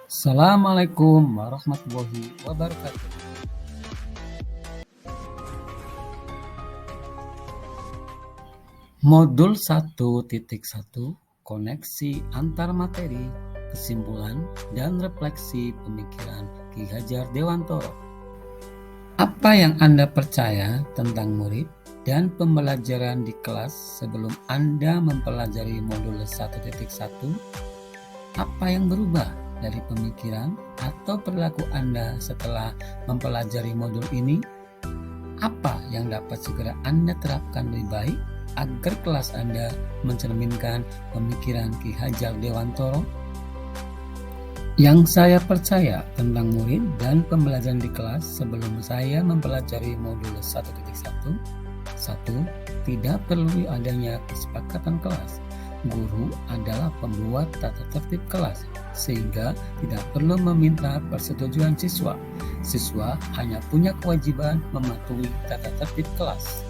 Assalamualaikum warahmatullahi wabarakatuh. Modul 1.1 Koneksi antar materi, kesimpulan, dan refleksi pemikiran Ki Hajar Dewantoro. Apa yang Anda percaya tentang murid dan pembelajaran di kelas sebelum Anda mempelajari modul 1.1? Apa yang berubah dari pemikiran atau perilaku Anda setelah mempelajari modul ini? Apa yang dapat segera Anda terapkan lebih baik agar kelas Anda mencerminkan pemikiran Ki Hajar Dewantoro? Yang saya percaya tentang murid dan pembelajaran di kelas sebelum saya mempelajari modul 1.1. 1. Tidak perlu adanya kesepakatan kelas. Guru adalah pembuat tata tertib kelas, sehingga tidak perlu meminta persetujuan siswa. Siswa hanya punya kewajiban mematuhi tata tertib kelas.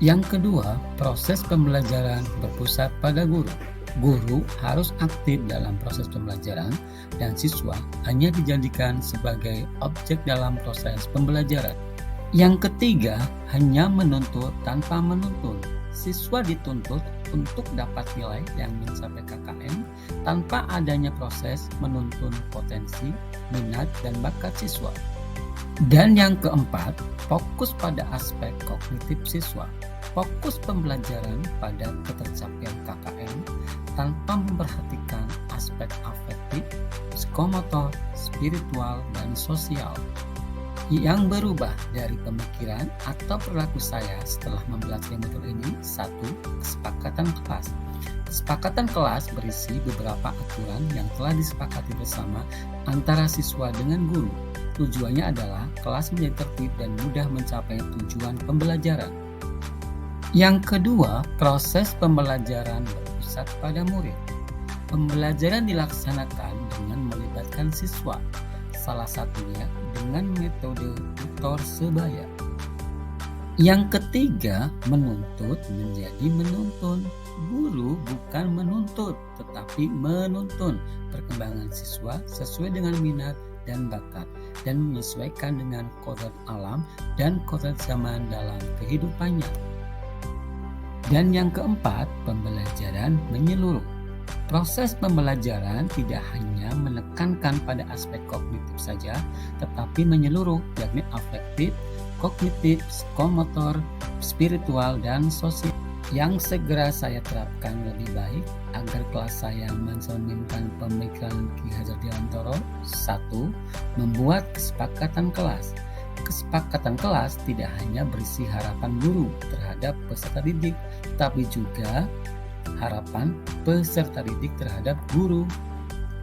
Yang kedua, proses pembelajaran berpusat pada guru. Guru harus aktif dalam proses pembelajaran dan siswa hanya dijadikan sebagai objek dalam proses pembelajaran. Yang ketiga, hanya menuntut tanpa menuntun. Siswa dituntut untuk dapat nilai yang mencapai KKM tanpa adanya proses menuntun potensi, minat, dan bakat siswa. Dan yang keempat, fokus pada aspek kognitif siswa. Fokus pembelajaran pada ketercapaian KKM tanpa memperhatikan aspek afektif, psikomotor, spiritual, dan sosial. Yang berubah dari pemikiran atau perilaku saya setelah mempelajari modul ini. 1. Kesepakatan kelas. Kesepakatan kelas berisi beberapa aturan yang telah disepakati bersama antara siswa dengan guru. Tujuannya adalah kelas menjadi tertib dan mudah mencapai tujuan pembelajaran. Yang kedua, proses pembelajaran berpusat pada murid. Pembelajaran dilaksanakan dengan melibatkan siswa, salah satunya dengan metode tutor sebaya. Yang ketiga, menuntut menjadi menuntun. Guru bukan menuntut, tetapi menuntun perkembangan siswa sesuai dengan minat dan bakat, dan menyesuaikan dengan kodrat alam dan kodrat zaman dalam kehidupannya. Dan yang keempat, pembelajaran menyeluruh. Proses pembelajaran tidak hanya menekankan pada aspek kognitif saja, tetapi menyeluruh, yakni afektif, kognitif, psikomotor, spiritual, dan sosial. Yang segera saya terapkan lebih baik agar kelas saya mencerminkan pemikiran Ki Hajar Dewantoro. 1. Membuat kesepakatan kelas. Kesepakatan kelas tidak hanya berisi harapan guru terhadap peserta didik, tapi juga harapan peserta didik terhadap guru.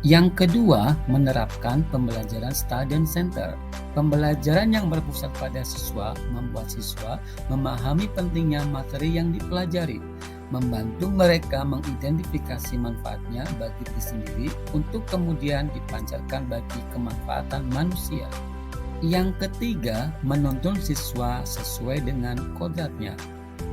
Yang kedua, menerapkan pembelajaran student center. Pembelajaran yang berpusat pada siswa membuat siswa memahami pentingnya materi yang dipelajari, membantu mereka mengidentifikasi manfaatnya bagi diri sendiri untuk kemudian dipancarkan bagi kemanfaatan manusia. Yang ketiga, menuntun siswa sesuai dengan kodratnya.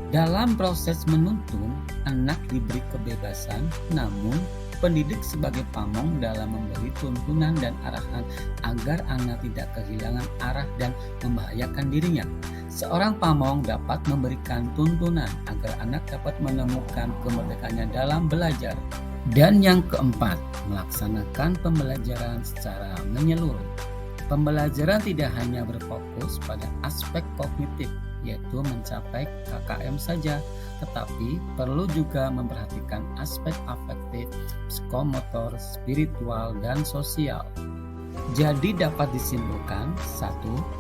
Dalam proses menuntun, anak diberi kebebasan, namun pendidik sebagai pamong dalam memberi tuntunan dan arahan agar anak tidak kehilangan arah dan membahayakan dirinya. Seorang pamong dapat memberikan tuntunan agar anak dapat menemukan kemerdekaannya dalam belajar. Dan yang keempat, melaksanakan pembelajaran secara menyeluruh. Pembelajaran tidak hanya berfokus pada aspek kognitif, yaitu mencapai KKM saja, tetapi perlu juga memperhatikan aspek afektif, psikomotor, spiritual, dan sosial. Jadi dapat disimpulkan, 1.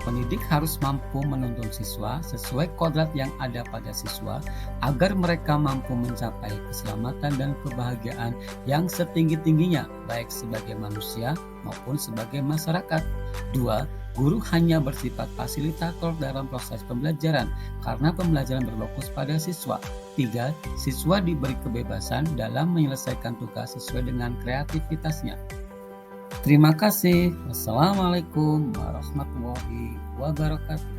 Pendidik harus mampu menuntun siswa sesuai kodrat yang ada pada siswa agar mereka mampu mencapai keselamatan dan kebahagiaan yang setinggi-tingginya, baik sebagai manusia maupun sebagai masyarakat. 2. Guru hanya bersifat fasilitator dalam proses pembelajaran karena pembelajaran berfokus pada siswa. 3. Siswa diberi kebebasan dalam menyelesaikan tugas sesuai dengan kreativitasnya. Terima kasih. Wassalamualaikum warahmatullahi wabarakatuh.